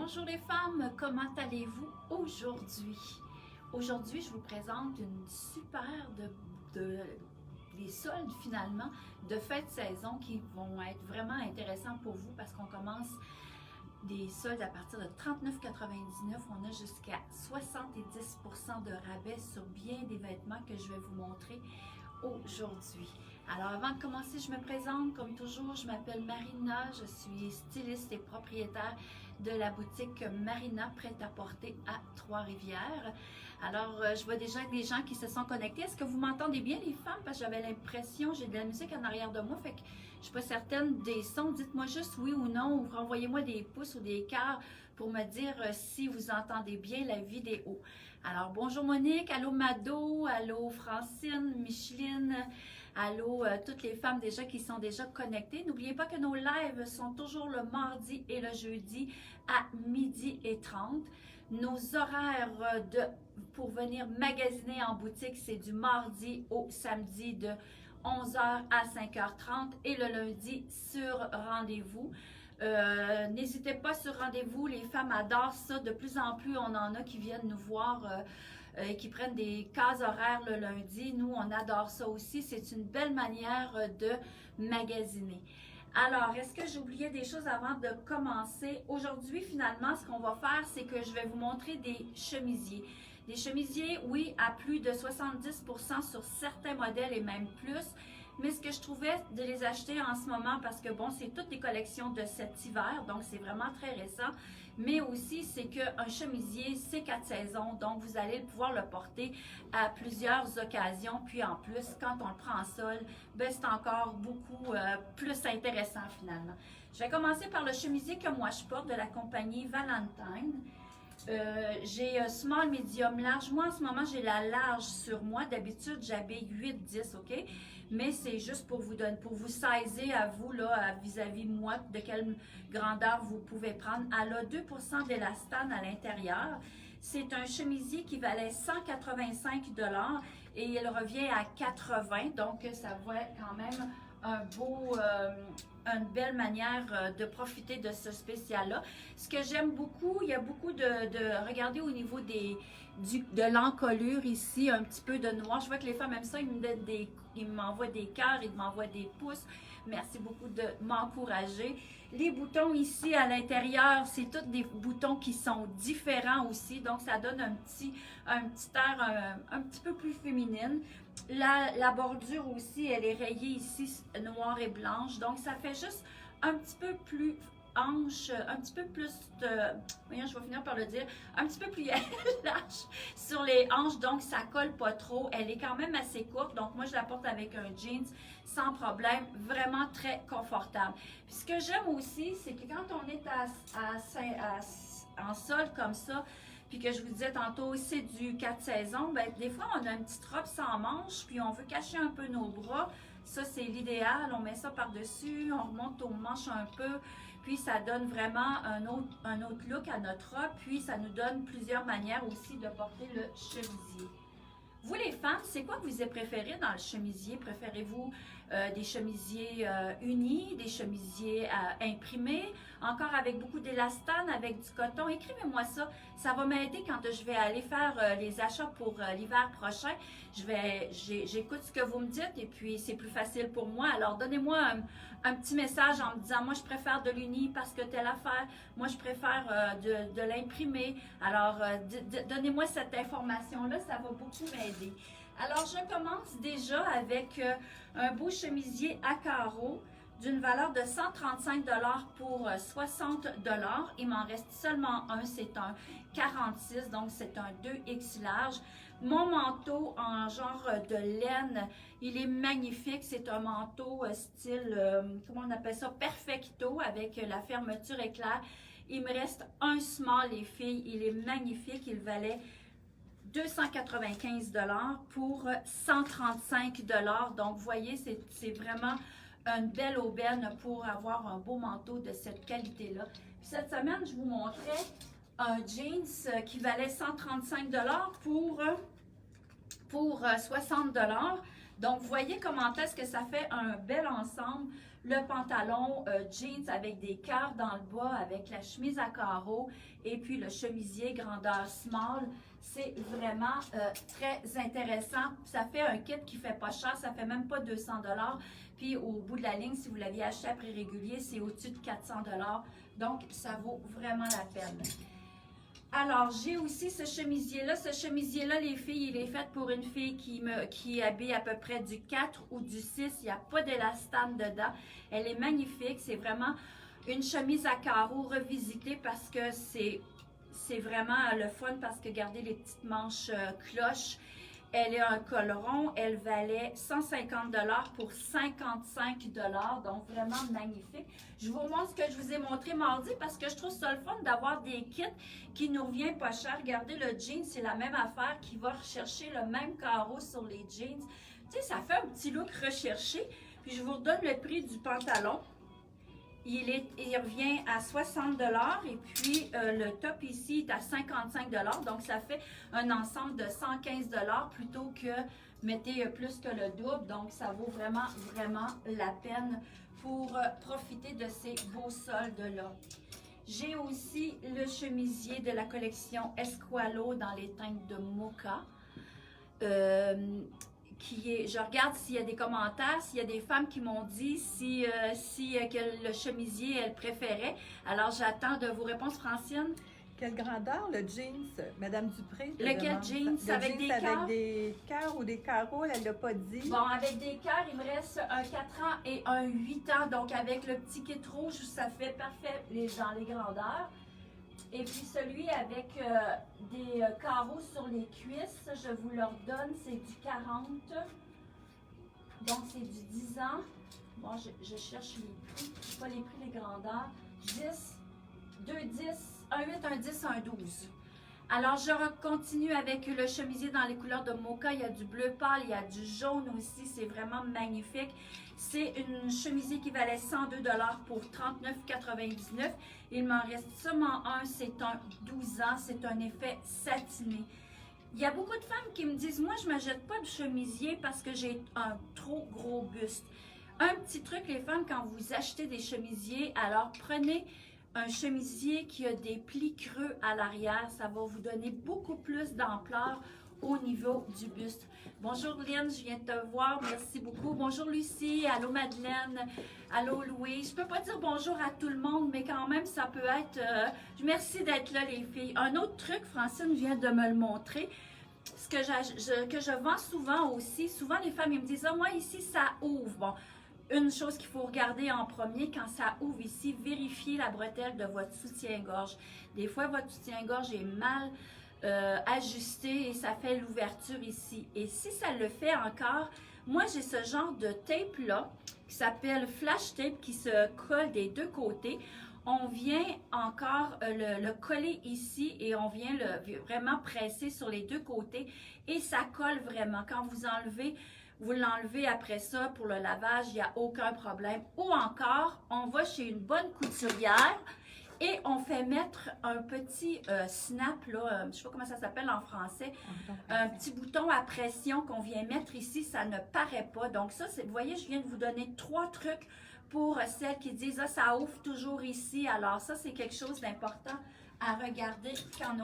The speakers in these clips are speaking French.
Bonjour les femmes, comment allez-vous aujourd'hui? Aujourd'hui, je vous présente une super des soldes finalement de fin de saison qui vont être vraiment intéressants pour vous parce qu'on commence des soldes à partir de 39,99. On a jusqu'à 70% de rabais sur bien des vêtements que je vais vous montrer aujourd'hui. Alors avant de commencer, je me présente comme toujours, je m'appelle Marina, je suis styliste et propriétaire de la boutique Marina Prêt-à-Porter à Trois-Rivières. Alors je vois déjà des gens qui se sont connectés. Est-ce que vous m'entendez bien les femmes? Parce que j'avais l'impression, j'ai de la musique en arrière de moi, fait que je ne suis pas certaine des sons. Dites-moi juste oui ou non, ou renvoyez-moi des pouces ou des cœurs pour me dire si vous entendez bien la vidéo. Alors bonjour Monique, allô Mado, allô Francine, Micheline, allô toutes les femmes déjà qui sont déjà connectées. N'oubliez pas que nos lives sont toujours le mardi et le jeudi à 12h30. Nos horaires pour venir magasiner en boutique, c'est du mardi au samedi de 11h à 5h30 et le lundi sur rendez-vous. N'hésitez pas sur rendez-vous, les femmes adorent ça. De plus en plus, on en a qui viennent nous voir et qui prennent des cases horaires le lundi. Nous, on adore ça aussi. C'est une belle manière de magasiner. Alors, est-ce que j'ai oublié des choses avant de commencer? Aujourd'hui, finalement, ce qu'on va faire, c'est que je vais vous montrer des chemisiers. Des chemisiers, oui, à plus de 70% sur certains modèles et même plus. Mais ce que je trouvais de les acheter en ce moment, parce que bon, c'est toutes les collections de cet hiver, donc c'est vraiment très récent. Mais aussi, c'est qu'un chemisier, c'est 4 saisons, donc vous allez pouvoir le porter à plusieurs occasions. Puis en plus, quand on le prend en sol, ben, c'est encore beaucoup plus intéressant finalement. Je vais commencer par le chemisier que moi je porte de la compagnie Valentine. J'ai small, medium, large. Moi, en ce moment, j'ai la large sur moi. D'habitude, j'habille 8-10, OK? Mais c'est juste pour vous donner, pour vous saisir à vous, là, vis-à-vis moi, de quelle grandeur vous pouvez prendre. Elle a 2% d'élastane à l'intérieur. C'est un chemisier qui valait 185 $ et il revient à 80. Donc, ça va être quand même une belle manière de profiter de ce spécial-là. Ce que j'aime beaucoup, il y a beaucoup regardez au niveau de l'encolure ici, un petit peu de noir. Je vois que les femmes aiment ça, ils m'envoient des cœurs, ils m'envoient des pouces. Merci beaucoup de m'encourager. Les boutons ici à l'intérieur, c'est tous des boutons qui sont différents aussi. Donc, ça donne un petit air un petit peu plus féminine. La bordure aussi, elle est rayée ici, noire et blanche. Donc, ça fait juste un petit peu plus hanche, un petit peu plus de, voyons, je vais finir par le dire, un petit peu plus large sur les hanches, donc ça colle pas trop. Elle est quand même assez courte, donc moi je la porte avec un jeans sans problème, vraiment très confortable. Puis ce que j'aime aussi, c'est que quand on est en sol comme ça, puis que je vous disais tantôt, c'est du 4 saisons, ben, des fois on a une petite robe sans manche, puis on veut cacher un peu nos bras. Ça, c'est l'idéal. On met ça par-dessus, on remonte aux manches un peu, puis ça donne vraiment un autre look à notre robe, puis ça nous donne plusieurs manières aussi de porter le chemisier. Vous les femmes, c'est quoi que vous avez préféré dans le chemisier? Préférez-vous des chemisiers unis, des chemisiers imprimés, encore avec beaucoup d'élastane, avec du coton? Écrivez-moi ça. Ça va m'aider quand je vais aller faire les achats pour l'hiver prochain. J'écoute ce que vous me dites et puis c'est plus facile pour moi. Alors donnez-moi un petit message en me disant, moi je préfère de l'uni parce que telle affaire, moi je préfère de l'imprimer. Alors donnez-moi cette information-là, ça va beaucoup m'aider. Alors je commence déjà avec un beau chemisier à carreaux d'une valeur de 135 $ pour 60 $. Il m'en reste seulement un, c'est un 46, donc c'est un 2X large. Mon manteau en genre de laine, il est magnifique. C'est un manteau style, comment on appelle ça, perfecto avec la fermeture éclair. Il me reste un small, les filles. Il est magnifique. Il valait 295 $ pour 135 $. Donc, vous voyez, c'est vraiment une belle aubaine pour avoir un beau manteau de cette qualité-là. Puis cette semaine, je vous montrais un jeans qui valait 135 $ pour 60 $. Donc, vous voyez comment est-ce que ça fait un bel ensemble. Le pantalon jeans avec des cœurs dans le bas, avec la chemise à carreaux et puis le chemisier grandeur small. C'est vraiment très intéressant. Ça fait un kit qui fait pas cher, ça fait même pas 200 $. Puis au bout de la ligne, si vous l'aviez acheté à prix régulier, c'est au-dessus de 400 $. Donc, ça vaut vraiment la peine. Alors, j'ai aussi ce chemisier-là. Ce chemisier-là, les filles, il est fait pour une fille qui habille à peu près du 4 ou du 6. Il n'y a pas d'élastane dedans. Elle est magnifique. C'est vraiment une chemise à carreaux revisitée parce que c'est vraiment le fun parce que regardez les petites manches cloches. Elle est un col rond. Elle valait 150 $ pour 55 $. Donc, vraiment magnifique. Je vous montre ce que je vous ai montré mardi parce que je trouve ça le fun d'avoir des kits qui nous revient pas cher. Regardez, le jean, c'est la même affaire qui va rechercher le même carreau sur les jeans. Tu sais, ça fait un petit look recherché. Puis, je vous redonne le prix du pantalon. Il revient à 60 $ et puis le top ici est à 55 $. Donc, ça fait un ensemble de 115 $ plutôt que mettez plus que le double. Donc, ça vaut vraiment, vraiment la peine pour profiter de ces beaux soldes-là. J'ai aussi le chemisier de la collection Esqualo dans les teintes de mocha. Je regarde s'il y a des commentaires, s'il y a des femmes qui m'ont dit que le chemisier, elles préféraient. Alors, j'attends de vos réponses, Francine. Quelle grandeur, le jeans, Madame Dupré? Lequel jeans? Avec des cœurs? Avec des cœurs ou des carreaux, elle ne l'a pas dit. Bon, avec des cœurs, il me reste un 4 ans et un 8 ans. Donc, avec le petit kit rouge, ça fait parfait dans les grandeurs. Et puis celui avec des carreaux sur les cuisses, je vous le redonne, c'est du 40. Donc c'est du 10 ans. Bon, je cherche les prix, pas les prix, les grandeurs. 10, 2, 10, un 8, un 10, un 12. Alors je continue avec le chemisier dans les couleurs de mocha. Il y a du bleu pâle, il y a du jaune aussi, c'est vraiment magnifique. C'est une chemisier qui valait 102 $ pour 39,99 $. Il m'en reste seulement un, c'est un 12 ans, c'est un effet satiné. Il y a beaucoup de femmes qui me disent, moi je ne m'achète pas de chemisier parce que j'ai un trop gros buste. Un petit truc les femmes, quand vous achetez des chemisiers, alors prenez un chemisier qui a des plis creux à l'arrière, ça va vous donner beaucoup plus d'ampleur au niveau du buste. Bonjour Lynn, je viens de te voir, merci beaucoup. Bonjour Lucie, allô Madeleine, allô Louis. Je peux pas dire bonjour à tout le monde, mais quand même ça peut être... merci d'être là les filles. Un autre truc, Francine vient de me le montrer, ce que je vends souvent aussi. Souvent les femmes ils me disent, ah, moi ici ça ouvre. Bon, une chose qu'il faut regarder en premier, quand ça ouvre ici, vérifiez la bretelle de votre soutien-gorge. Des fois votre soutien-gorge est mal ajusté et ça fait l'ouverture ici. Et si ça le fait encore, moi j'ai ce genre de tape là qui s'appelle flash tape qui se colle des deux côtés. On vient encore le coller ici et on vient vraiment presser sur les deux côtés et ça colle vraiment. Quand vous enlevez, vous l'enlevez après ça pour le lavage, il n'y a aucun problème. Ou encore, on va chez une bonne couturière et on fait mettre un petit snap, là, je ne sais pas comment ça s'appelle en français, un petit bouton à pression qu'on vient mettre ici, ça ne paraît pas. Donc ça, vous voyez, je viens de vous donner 3 trucs pour celles qui disent, ah, ça ouvre toujours ici. Alors ça, c'est quelque chose d'important à regarder quand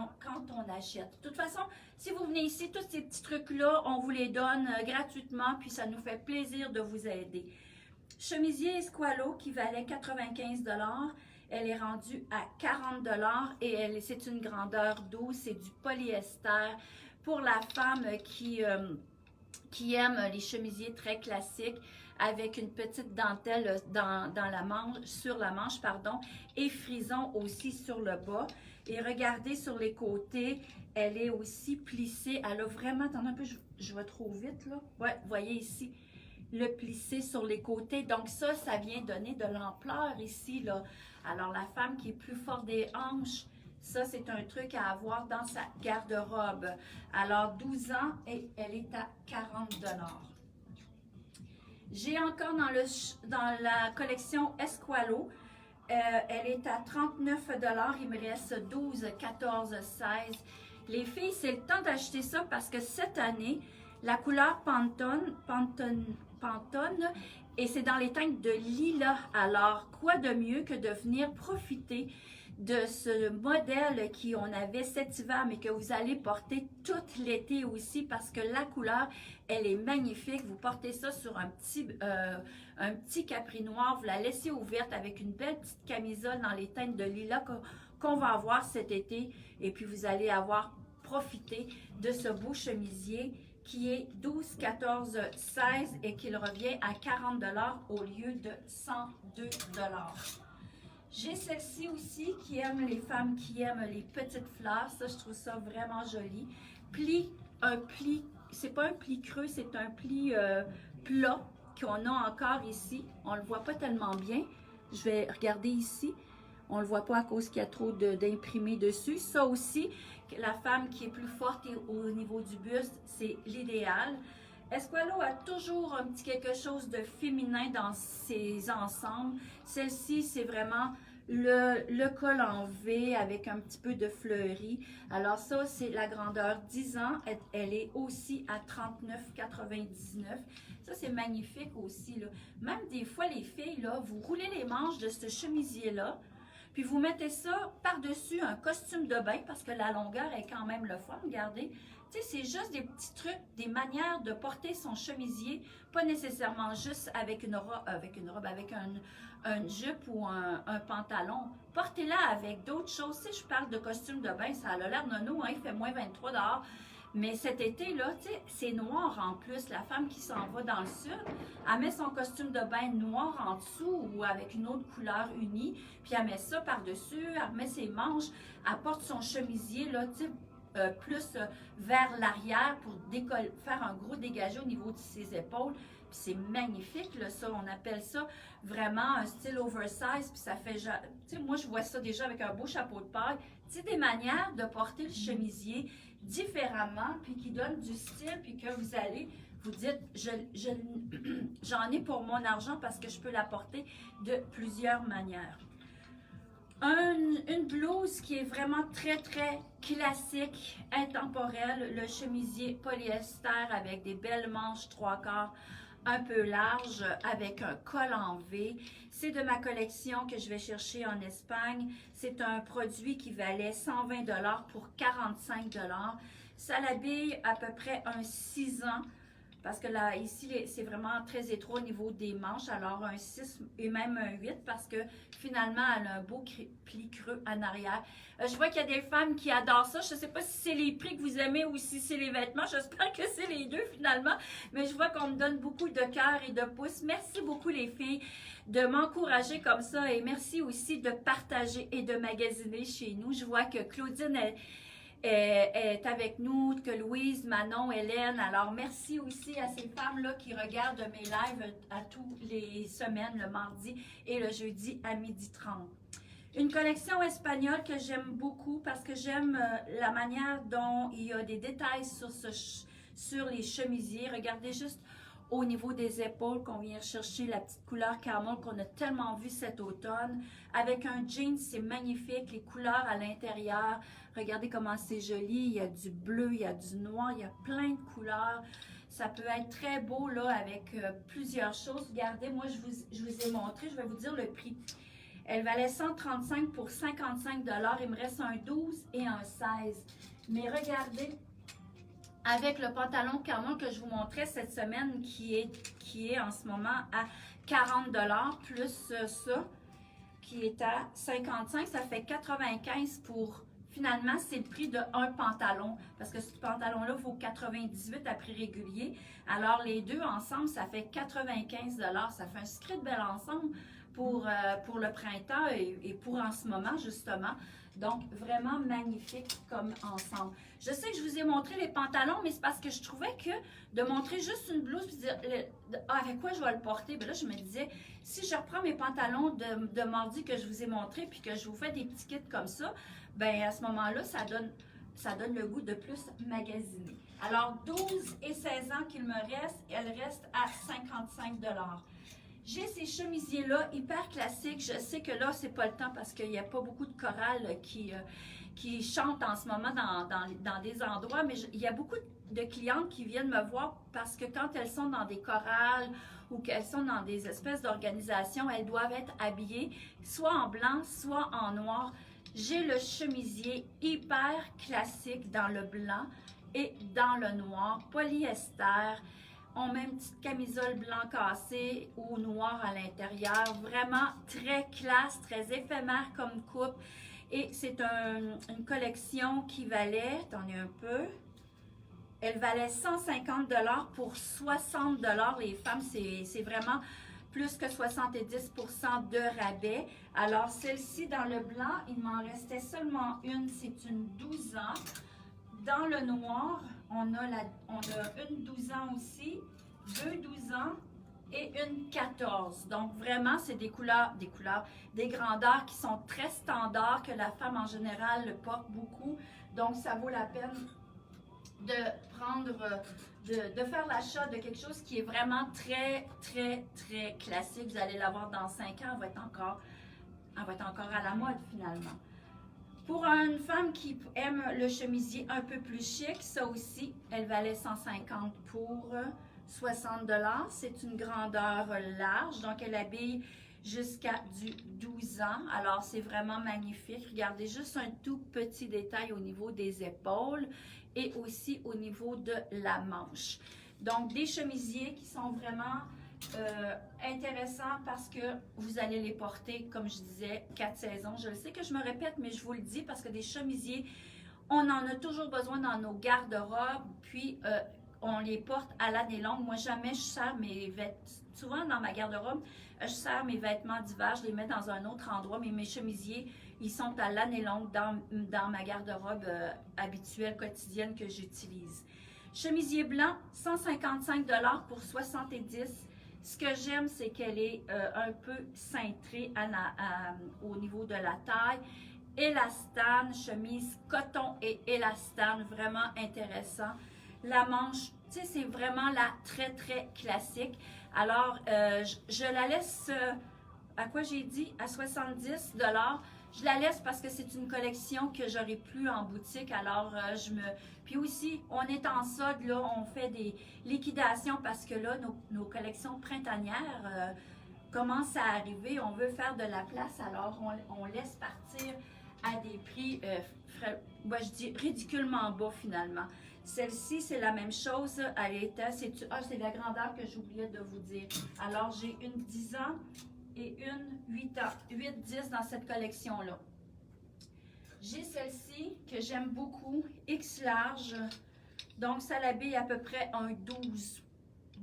on achète. De toute façon, si vous venez ici, tous ces petits trucs-là, on vous les donne gratuitement, puis ça nous fait plaisir de vous aider. Chemisier Esqualo qui valait 95 $. Elle est rendue à 40 $ et c'est une grandeur 12, c'est du polyester. Pour la femme qui aime les chemisiers très classiques avec une petite dentelle sur la manche, et frison aussi sur le bas. Et regardez sur les côtés, elle est aussi plissée. Elle a vraiment, attendez un peu, je vais trop vite là. Ouais, vous voyez ici, le plissé sur les côtés. Donc ça vient donner de l'ampleur ici là. Alors, la femme qui est plus forte des hanches, ça, c'est un truc à avoir dans sa garde-robe. Alors, 12 ans et elle est à 40 $. J'ai encore dans la collection Esqualo, elle est à 39 $. Il me reste 12, 14, 16. Les filles, c'est le temps d'acheter ça parce que cette année, La couleur Pantone, et c'est dans les teintes de lilas. Alors, quoi de mieux que de venir profiter de ce modèle qu'on avait cet hiver, mais que vous allez porter tout l'été aussi, parce que la couleur, elle est magnifique. Vous portez ça sur un petit capri noir, vous la laissez ouverte avec une belle petite camisole dans les teintes de lilas qu'on va avoir cet été, et puis vous allez avoir profité de ce beau chemisier qui est 12, 14, 16 et qu'il revient à 40 $ au lieu de 102 $. J'ai celle-ci aussi qui aime les femmes qui aiment les petites fleurs. Ça, je trouve ça vraiment joli. C'est pas un pli creux, c'est un pli plat qu'on a encore ici. On le voit pas tellement bien. Je vais regarder ici. On le voit pas à cause qu'il y a trop d'imprimés dessus. Ça aussi, la femme qui est plus forte au niveau du buste, c'est l'idéal. Esqualo a toujours un petit quelque chose de féminin dans ses ensembles. Celle-ci, c'est vraiment le col en V avec un petit peu de fleuri. Alors ça, c'est la grandeur 10 ans. Elle est aussi à 39,99 $. Ça, c'est magnifique aussi, là. Même des fois, les filles, là, vous roulez les manches de ce chemisier-là, puis vous mettez ça par-dessus un costume de bain parce que la longueur est quand même le fun. Regardez, tu sais, c'est juste des petits trucs, des manières de porter son chemisier, pas nécessairement juste avec une robe, avec une jupe ou un pantalon. Portez-la avec d'autres choses. Si je parle de costume de bain, ça a l'air nono, hein, il fait moins 23 $. Mais cet été, là, tu sais, c'est noir en plus. La femme qui s'en va dans le sud, elle met son costume de bain noir en dessous ou avec une autre couleur unie, puis elle met ça par-dessus, elle remet ses manches, elle porte son chemisier, là, tu sais, plus vers l'arrière pour faire un gros dégagé au niveau de ses épaules. Puis c'est magnifique, là, ça. On appelle ça vraiment un style oversize. Puis ça fait, tu sais, moi, je vois ça déjà avec un beau chapeau de paille. Tu sais, des manières de porter le chemisier différemment, puis qui donnent du style, puis que vous allez vous dites, j'en ai pour mon argent parce que je peux la porter de plusieurs manières. Une blouse qui est vraiment très, très classique, intemporelle, le chemisier polyester avec des belles manches 3/4, un peu large, avec un col en V. C'est de ma collection que je vais chercher en Espagne. C'est un produit qui valait 120 $ pour 45 $. Ça l'habille à peu près un 6 ans. Parce que là, ici, c'est vraiment très étroit au niveau des manches. Alors, un 6 et même un 8 parce que finalement, elle a un beau pli creux en arrière. Je vois qu'il y a des femmes qui adorent ça. Je ne sais pas si c'est les prix que vous aimez ou si c'est les vêtements. J'espère que c'est les deux finalement. Mais je vois qu'on me donne beaucoup de cœur et de pouces. Merci beaucoup les filles de m'encourager comme ça. Et merci aussi de partager et de magasiner chez nous. Je vois que Claudine est avec nous, que Louise, Manon, Hélène. Alors, merci aussi à ces femmes-là qui regardent mes lives à tous les semaines, le mardi et le jeudi à 12h30. Une collection espagnole que j'aime beaucoup parce que j'aime la manière dont il y a des détails sur les chemisiers. Regardez juste au niveau des épaules qu'on vient chercher la petite couleur camel qu'on a tellement vu cet automne. Avec un jean, c'est magnifique. Les couleurs à l'intérieur, regardez comment c'est joli. Il y a du bleu, il y a du noir, il y a plein de couleurs. Ça peut être très beau là avec plusieurs choses. Regardez, moi je vous ai montré, je vais vous dire le prix. Elle valait 135 pour 55 $. Il me reste un 12 et un 16. Mais regardez, avec le pantalon camel que je vous montrais cette semaine qui est en ce moment à 40 $, plus ça qui est à 55, ça fait 95 pour, finalement, c'est le prix d'un pantalon. Parce que ce pantalon-là vaut 98 à prix régulier. Alors, les deux ensemble, ça fait 95 $. Ça fait un sacré de bel ensemble pour le printemps et pour en ce moment, justement. Donc, vraiment magnifique comme ensemble. Je sais que je vous ai montré les pantalons, mais c'est parce que je trouvais que de montrer juste une blouse, puis dire avec quoi je vais le porter, bien là, je me disais, si je reprends mes pantalons de mardi que je vous ai montré, puis que je vous fais des petits kits comme ça, bien à ce moment-là, ça donne le goût de plus magasiner. Alors, 12 et 16 ans qu'il me reste, elle reste à 55 $. J'ai ces chemisiers-là hyper classiques. Je sais que là, c'est pas le temps parce qu'il n'y a pas beaucoup de chorales qui qui chantent en ce moment dans des endroits, mais il y a beaucoup de clientes qui viennent me voir parce que quand elles sont dans des chorales ou qu'elles sont dans des espèces d'organisations, elles doivent être habillées soit en blanc, soit en noir. J'ai le chemisier hyper classique dans le blanc et dans le noir, polyester. On met une petite camisole blanc cassé ou noir à l'intérieur. Vraiment très classe, très éphémère comme coupe. Et c'est une collection qui valait, attendez un peu, elle valait 150 $ pour 60 $. Les femmes, c'est vraiment plus que 70 % de rabais. Alors, celle-ci, dans le blanc, il m'en restait seulement une. C'est une 12 ans. Dans le noir, on a une 12 ans aussi, deux 12 ans et une 14. Donc, vraiment, c'est des couleurs, des grandeurs qui sont très standards, que la femme en général porte beaucoup. Donc, ça vaut la peine de prendre, de faire l'achat de quelque chose qui est vraiment très, très, très classique. Vous allez l'avoir dans 5 ans, elle va être encore à la mode finalement. Pour une femme qui aime le chemisier un peu plus chic, ça aussi, elle valait 150 pour 60 $. C'est une grandeur large, donc elle habille jusqu'à du 12 ans. Alors, c'est vraiment magnifique. Regardez juste un tout petit détail au niveau des épaules et aussi au niveau de la manche. Donc, des chemisiers qui sont vraiment intéressants parce que vous allez les porter, comme je disais, 4 saisons. Je le sais que je me répète, mais je vous le dis parce que des chemisiers, on en a toujours besoin dans nos garde-robes, puis on les porte à l'année longue. Moi, jamais je sers mes vêtements. Souvent, dans ma garde-robe, je sers mes vêtements d'hiver, je les mets dans un autre endroit, mais mes chemisiers, ils sont à l'année longue dans ma garde-robe habituelle, quotidienne que j'utilise. Chemisier blanc, 155 $ pour 70. Ce que j'aime, c'est qu'elle est un peu cintrée au niveau de la taille. Élastane, chemise coton et élastane, vraiment intéressant. La manche, tu sais, c'est vraiment la très, très classique. Alors, je la laisse, à quoi j'ai dit? À 70 $. Je la laisse parce que c'est une collection que j'aurai plus en boutique. Alors, Puis aussi, on est en solde, là, on fait des liquidations parce que là, nos collections printanières commencent à arriver. On veut faire de la place, alors on laisse partir à des prix, je dis ridiculement bas finalement. Celle-ci, c'est la même chose. C'est la grandeur que j'oubliais de vous dire. Alors, j'ai une 10 ans et une 8 ans. 8-10 dans cette collection-là. J'ai celle-ci que j'aime beaucoup, X large. Donc, ça l'habille à peu près un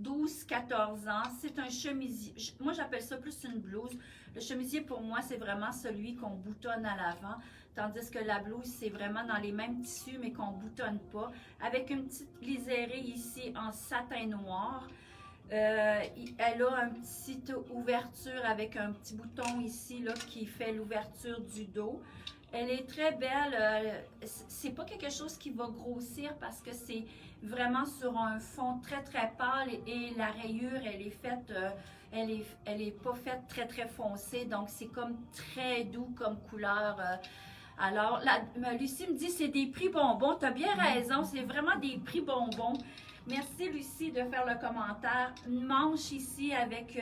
12-14 ans. C'est un chemisier. Moi, j'appelle ça plus une blouse. Le chemisier, pour moi, c'est vraiment celui qu'on boutonne à l'avant. Tandis que la blouse, c'est vraiment dans les mêmes tissus, mais qu'on ne boutonne pas. Avec une petite lisérée ici en satin noir. Elle a une petite ouverture avec un petit bouton ici là, qui fait l'ouverture du dos. Elle est très belle. C'est pas quelque chose qui va grossir parce que c'est vraiment sur un fond très très pâle et la rayure, elle est faite, elle est pas faite très très foncée. Donc c'est comme très doux comme couleur. Alors, Lucie me dit c'est des prix bonbons. Tu as bien raison, c'est vraiment des prix bonbons. Merci Lucie de faire le commentaire. Une manche ici avec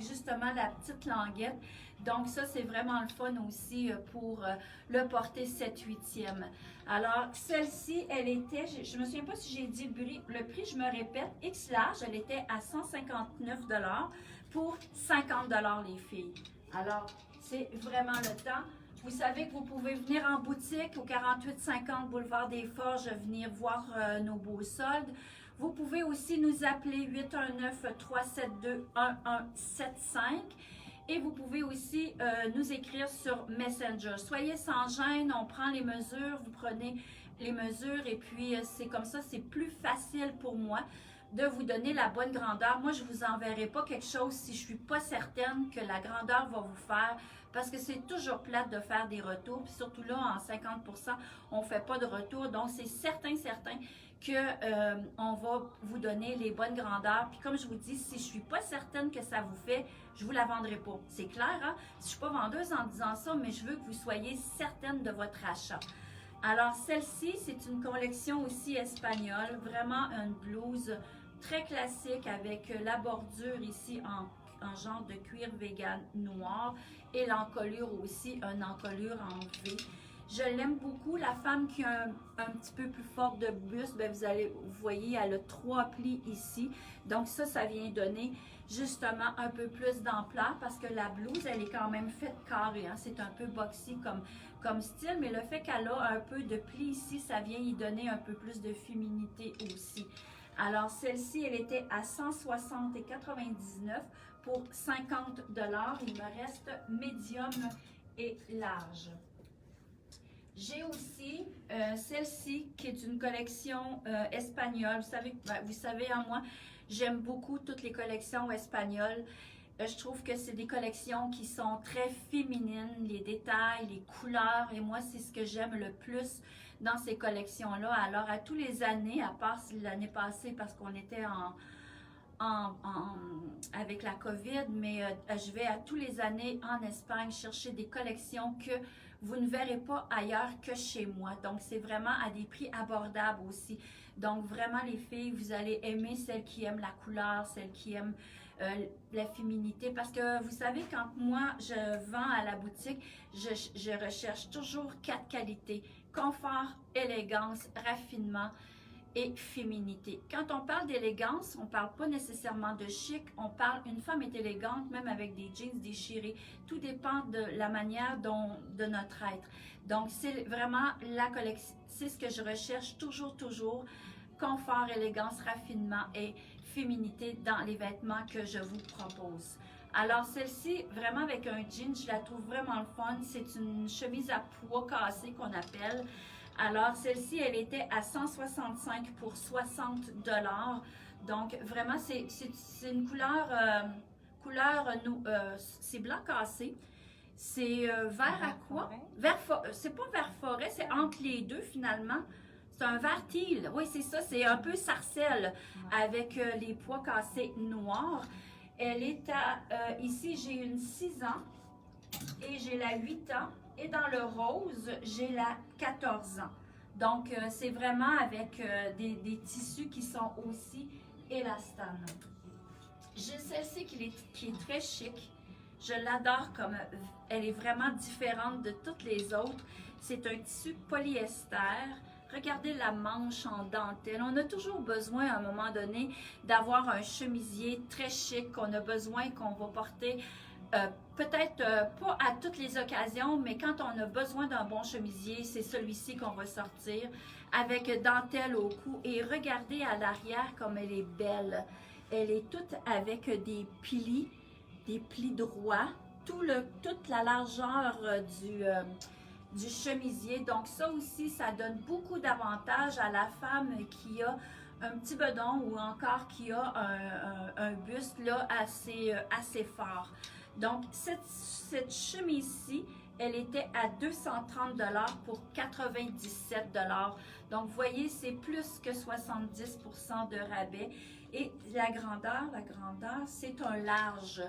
justement la petite languette. Donc ça, c'est vraiment le fun aussi pour le porter 7/8e. Alors, celle-ci, elle était, je me souviens pas si j'ai dit le prix, je me répète, X large, elle était à 159 $ pour 50 $ les filles. Alors, c'est vraiment le temps. Vous savez que vous pouvez venir en boutique au 4850 Boulevard des Forges, venir voir nos beaux soldes. Vous pouvez aussi nous appeler 819-372-1175 et vous pouvez aussi nous écrire sur Messenger. Soyez sans gêne, on prend les mesures, vous prenez les mesures et puis c'est comme ça, c'est plus facile pour moi de vous donner la bonne grandeur. Moi, je ne vous enverrai pas quelque chose si je ne suis pas certaine que la grandeur va vous faire parce que c'est toujours plate de faire des retours. Puis surtout là, en 50 %, on ne fait pas de retour. Donc, c'est certain qu'on va vous donner les bonnes grandeurs. Puis comme je vous dis, si je ne suis pas certaine que ça vous fait, je ne vous la vendrai pas. C'est clair, hein? Je ne suis pas vendeuse en disant ça, mais je veux que vous soyez certaine de votre achat. Alors, celle-ci, c'est une collection aussi espagnole, vraiment une blouse très classique avec la bordure ici en genre de cuir vegan noir et l'encolure aussi, une encolure en V. Je l'aime beaucoup. La femme qui a un petit peu plus fort de buste, bien, vous voyez, elle a 3 plis ici. Donc ça vient donner justement un peu plus d'ampleur parce que la blouse, elle est quand même faite carrée. Hein? C'est un peu boxy comme style, mais le fait qu'elle a un peu de plis ici, ça vient y donner un peu plus de féminité aussi. Alors, celle-ci, elle était à 160,99 pour 50 $. Il me reste médium et large. J'ai aussi celle-ci qui est une collection espagnole. Vous savez, en moi, j'aime beaucoup toutes les collections espagnoles. Je trouve que c'est des collections qui sont très féminines, les détails, les couleurs. Et moi, c'est ce que j'aime le plus dans ces collections-là. Alors, à tous les années, à part l'année passée parce qu'on était avec la COVID, mais je vais à tous les années en Espagne chercher des collections que vous ne verrez pas ailleurs que chez moi. Donc, c'est vraiment à des prix abordables aussi. Donc, vraiment, les filles, vous allez aimer celles qui aiment la couleur, celles qui aiment la féminité. Parce que, vous savez, quand moi, je vends à la boutique, je recherche toujours 4 qualités. Confort, élégance, raffinement et féminité. Quand on parle d'élégance, on ne parle pas nécessairement de chic, on parle, une femme est élégante même avec des jeans déchirés. Tout dépend de la manière de notre être. Donc, c'est vraiment la collection, c'est ce que je recherche toujours. Confort, élégance, raffinement et féminité dans les vêtements que je vous propose. Alors, celle-ci, vraiment avec un jean, je la trouve vraiment le fun. C'est une chemise à pois cassé qu'on appelle. Alors, celle-ci, elle était à 165 pour 60 $. Donc, vraiment, c'est une couleur, c'est blanc cassé. C'est vert aqua. C'est pas vert forêt, c'est entre les deux finalement. C'est un vert teal. Oui, c'est ça. C'est un peu sarcelle avec les pois cassés noirs. Elle est à, ici, j'ai une 6 ans et j'ai la 8 ans. Et dans le rose, j'ai la 14 ans. Donc, c'est vraiment avec des tissus qui sont aussi élastanes. J'ai celle-ci qui est très chic. Je l'adore comme elle est vraiment différente de toutes les autres. C'est un tissu polyester. Regardez la manche en dentelle. On a toujours besoin à un moment donné d'avoir un chemisier très chic qu'on a besoin, qu'on va porter peut-être pas à toutes les occasions, mais quand on a besoin d'un bon chemisier, c'est celui-ci qu'on va sortir avec dentelle au cou. Et regardez à l'arrière comme elle est belle. Elle est toute avec des plis droits, toute la largeur du chemisier. Donc ça aussi, ça donne beaucoup d'avantages à la femme qui a un petit bedon ou encore qui a un buste là assez fort. Donc, cette chemise-ci, elle était à 230 $ pour 97 $. Donc, vous voyez, c'est plus que 70 % de rabais. Et la grandeur, c'est un large.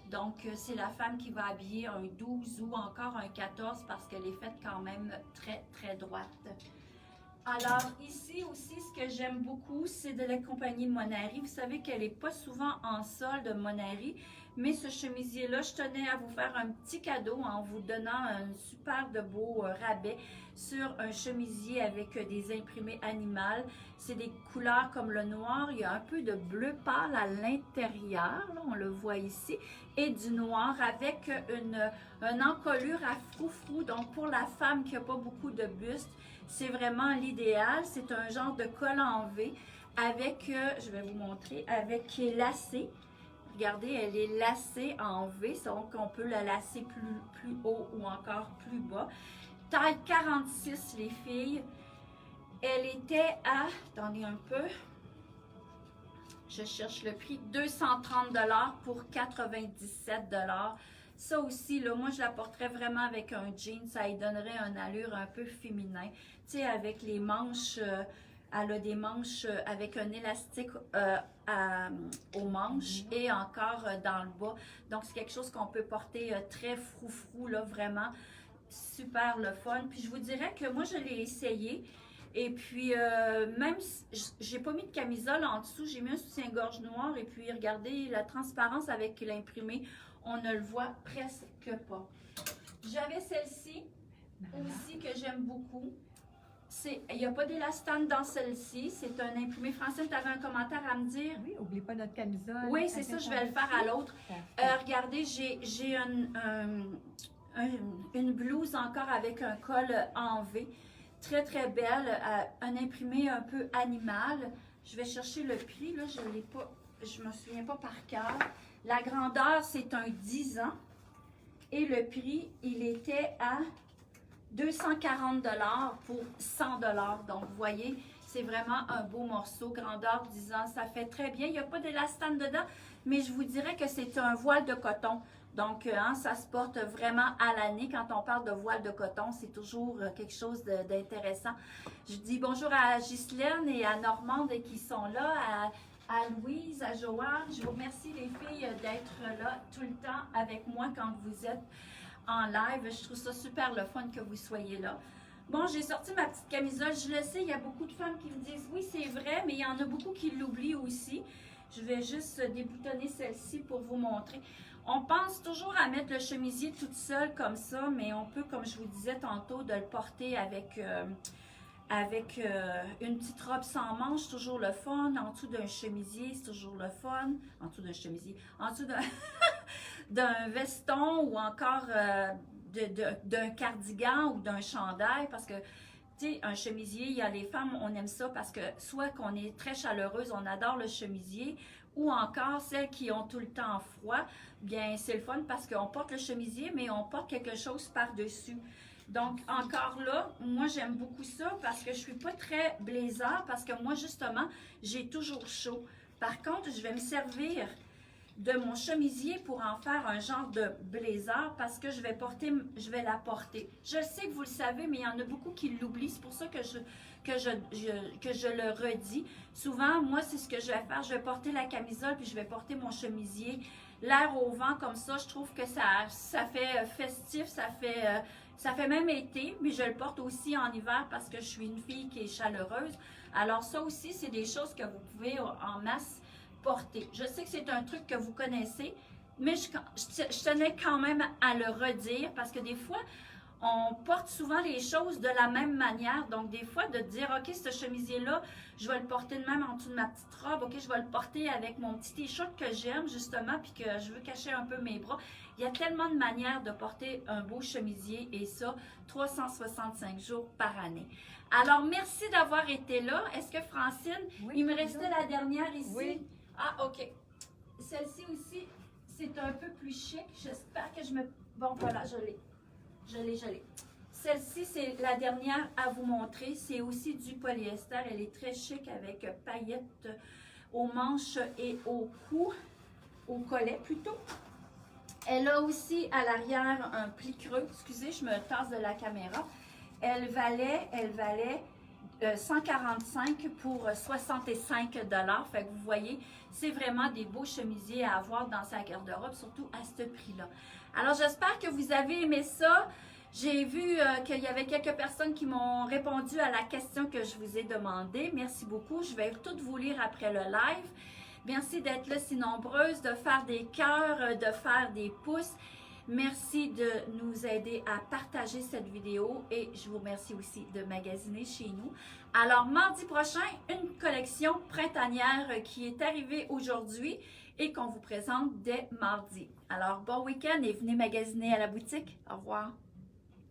Donc, c'est la femme qui va habiller un 12 ou encore un 14 parce qu'elle est faite quand même très droite. Alors, ici aussi, ce que j'aime beaucoup, c'est de la compagnie Monari. Vous savez qu'elle n'est pas souvent en solde Monari, mais ce chemisier-là, je tenais à vous faire un petit cadeau en vous donnant un super de beau rabais sur un chemisier avec des imprimés animales. C'est des couleurs comme le noir, il y a un peu de bleu pâle à l'intérieur, on le voit ici, et du noir avec une encolure à froufrou. Donc, pour la femme qui n'a pas beaucoup de buste, c'est vraiment l'idéal. C'est un genre de col en V avec, je vais vous montrer, avec qui est lacé. Regardez, elle est lacée en V, donc on peut la lacer plus haut ou encore plus bas. Taille 46, les filles. Elle était à, attendez un peu, je cherche le prix, 230 $ pour 97 $. Ça aussi, là, moi, je la porterais vraiment avec un jean. Ça lui donnerait une allure un peu féminin. Tu sais, avec les manches, elle a des manches avec un élastique aux manches et encore dans le bas. Donc, c'est quelque chose qu'on peut porter très froufrou, là, vraiment. super le fun. Puis je vous dirais que moi, je l'ai essayé. Et puis, même si j'ai pas mis de camisole en dessous, j'ai mis un soutien-gorge noir. Et puis, regardez la transparence avec l'imprimé. On ne le voit presque pas. J'avais celle-ci aussi que j'aime beaucoup. Il n'y a pas d'élastane dans celle-ci. C'est un imprimé. Francine, tu avais un commentaire à me dire? Oui, n'oublie pas notre camisole. Oui, c'est ça, je vais le faire à l'autre. Regardez, j'ai une blouse encore avec un col en V. Très, très belle. Un imprimé un peu animal. Je vais chercher le prix. Là, je l'ai pas, je me souviens pas par cœur. La grandeur, c'est un 10 ans. Et le prix, il était à 240 $ pour 100 $. Donc, vous voyez, c'est vraiment un beau morceau. Grandeur 10 ans, ça fait très bien. Il n'y a pas d'élastane dedans, mais je vous dirais que c'est un voile de coton. Donc, ça se porte vraiment à l'année. Quand on parle de voile de coton, c'est toujours quelque chose d'intéressant. Je dis bonjour à Ghislaine et à Normande qui sont là, à Louise, à Joanne. Je vous remercie les filles d'être là tout le temps avec moi quand vous êtes en live. Je trouve ça super le fun que vous soyez là. Bon, j'ai sorti ma petite camisole. Je le sais, il y a beaucoup de femmes qui me disent oui, c'est vrai, mais il y en a beaucoup qui l'oublient aussi. Je vais juste déboutonner celle-ci pour vous montrer. On pense toujours à mettre le chemisier toute seule comme ça, mais on peut, comme je vous disais tantôt, de le porter avec une petite robe sans manches, toujours le fun. En dessous d'un chemisier, c'est toujours le fun. En dessous d'un chemisier, en dessous d'un veston ou encore d'un cardigan ou d'un chandail, parce que tu sais, un chemisier, il y a les femmes, on aime ça parce que soit qu'on est très chaleureuse, on adore le chemisier, ou encore celles qui ont tout le temps froid, bien c'est le fun parce qu'on porte le chemisier, mais on porte quelque chose par-dessus. Donc encore là, moi j'aime beaucoup ça parce que je suis pas très blazer, parce que moi justement, j'ai toujours chaud. Par contre, je vais me servir de mon chemisier pour en faire un genre de blazer parce que je vais la porter. Je sais que vous le savez, mais il y en a beaucoup qui l'oublient. C'est pour ça que je le redis. Souvent, moi, c'est ce que je vais faire. Je vais porter la camisole puis je vais porter mon chemisier. L'air au vent comme ça, je trouve que ça fait festif, ça fait même été, mais je le porte aussi en hiver parce que je suis une fille qui est chaleureuse. Alors ça aussi, c'est des choses que vous pouvez en masse porter. Je sais que c'est un truc que vous connaissez, mais je tenais quand même à le redire parce que des fois, on porte souvent les choses de la même manière. Donc, des fois, de dire, OK, ce chemisier-là, je vais le porter de même en dessous de ma petite robe. OK, je vais le porter avec mon petit t-shirt que j'aime, justement, puis que je veux cacher un peu mes bras. Il y a tellement de manières de porter un beau chemisier et ça, 365 jours par année. Alors, merci d'avoir été là. Est-ce que, Francine, oui, il me restait la dernière ici? Oui. Ah, OK. Celle-ci aussi, c'est un peu plus chic. J'espère que je me... Bon, voilà, je l'ai. Je l'ai. Celle-ci, c'est la dernière à vous montrer. C'est aussi du polyester. Elle est très chic avec paillettes aux manches et au cou, au collet plutôt. Elle a aussi à l'arrière un pli creux. Excusez, je me tasse de la caméra. Elle valait 145 pour 65 $. Fait que vous voyez, c'est vraiment des beaux chemisiers à avoir dans sa garde-robe, surtout à ce prix-là. Alors, j'espère que vous avez aimé ça. J'ai vu qu'il y avait quelques personnes qui m'ont répondu à la question que je vous ai demandée. Merci beaucoup. Je vais toutes vous lire après le live. Merci d'être là si nombreuses, de faire des cœurs, de faire des pouces. Merci de nous aider à partager cette vidéo et je vous remercie aussi de magasiner chez nous. Alors, mardi prochain, une collection printanière qui est arrivée aujourd'hui et qu'on vous présente dès mardi. Alors, bon week-end et venez magasiner à la boutique. Au revoir.